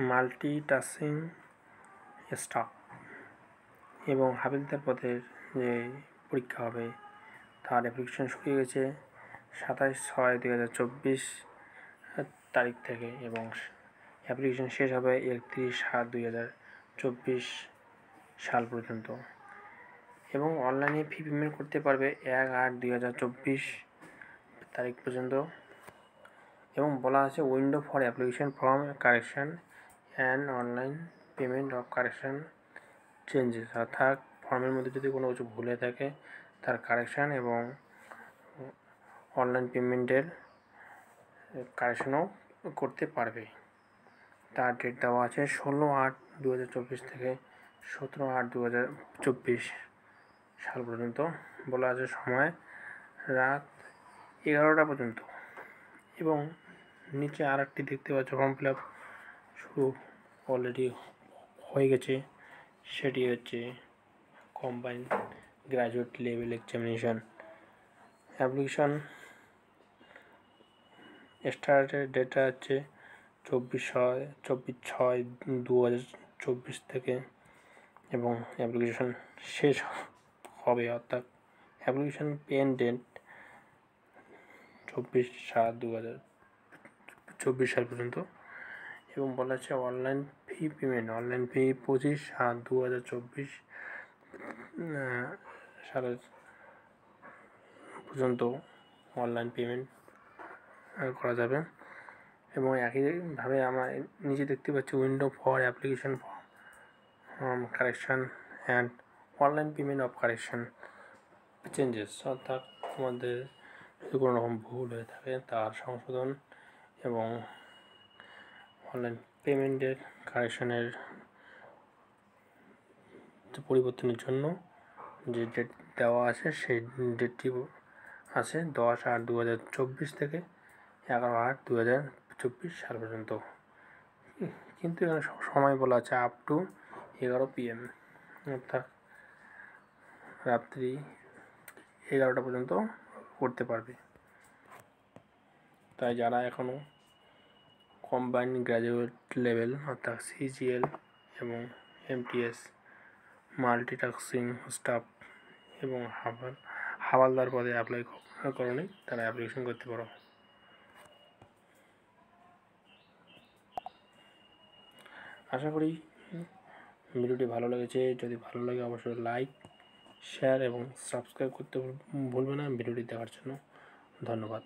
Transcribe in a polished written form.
Multitasking staff এবং হাবিলদার পদের যে পরীক্ষা হবে তার অ্যাপ্লিকেশন শুরু হয়ে গেছে 27/6/2024 তারিখ থেকে এবং অ্যাপ্লিকেশন শেষ হবে 31/7/2024 সাল পর্যন্ত এবং অনলাইনে ফি পেমেন্ট করতে পারবে 1/8/2024 তারিখ পর্যন্ত। এবং বলা আছে window for application form correction and online payment of correction changes, অর্থাৎ ফর্মের মধ্যে যদি কোনো কিছু ভুলে থাকে তার কারেকশান এবং অনলাইন পেমেন্টের কারেকশনও করতে পারবে। তার ডেট দেওয়া আছে 16/8/2024 থেকে 17/8/2024 সাল পর্যন্ত। বলা আছে সময় রাত 11টা পর্যন্ত। এবং নিচে আর একটি দেখতে পাচ্ছ ফর্ম ফিল আপ শুরু অলরেডি হয়ে গেছে, সেটি হচ্ছে combined graduate level examination. Application স্টার্টের ডেটটা হচ্ছে 24/6/2024 থেকে এবং অ্যাপ্লিকেশন শেষ হবে, অর্থাৎ অ্যাপ্লিকেশন পেন ডেট 24/7/2024 সাল পর্যন্ত। এবং বলা আছে online fee payment, online fee 25/7/2024 সালের পর্যন্ত অনলাইন পেমেন্ট করা যাবে। এবং একইভাবে আমরা নিচে দেখতে পাচ্ছি window for application form correction and online payment of correction changes, অর্থাৎ তোমাদের যদি কোনো রকম ভুল হয়ে থাকে তার সংশোধন এবং অনলাইন পেমেন্টের কারেকশানের পরিবর্তনের জন্য যে ডেট দেওয়া আছে সেই ডেটটি আছে 10/8/2024 থেকে 11/8/2024 সাল পর্যন্ত। কিন্তু এখানে সময় বলা আছে আপ টু 11 PM, অর্থাৎ রাত্রি 11টা পর্যন্ত করতে পারবে। তাই যারা এখনও কম্বাইন্ড গ্র্যাজুয়েট লেভেল অর্থাৎ CGL এবং MTS মাল্টিটাস্কিং স্টাফ এবং হাওয়ালদার পদে অ্যাপ্লাই করনি তারা অ্যাপ্লিকেশন করতে পারো। আশা করি ভিডিওটি ভালো লেগেছে। যদি ভালো লাগে অবশ্যই লাইক, শেয়ার এবং সাবস্ক্রাইব করতে ভুলবে না। ভিডিওটি দেখার জন্য ধন্যবাদ।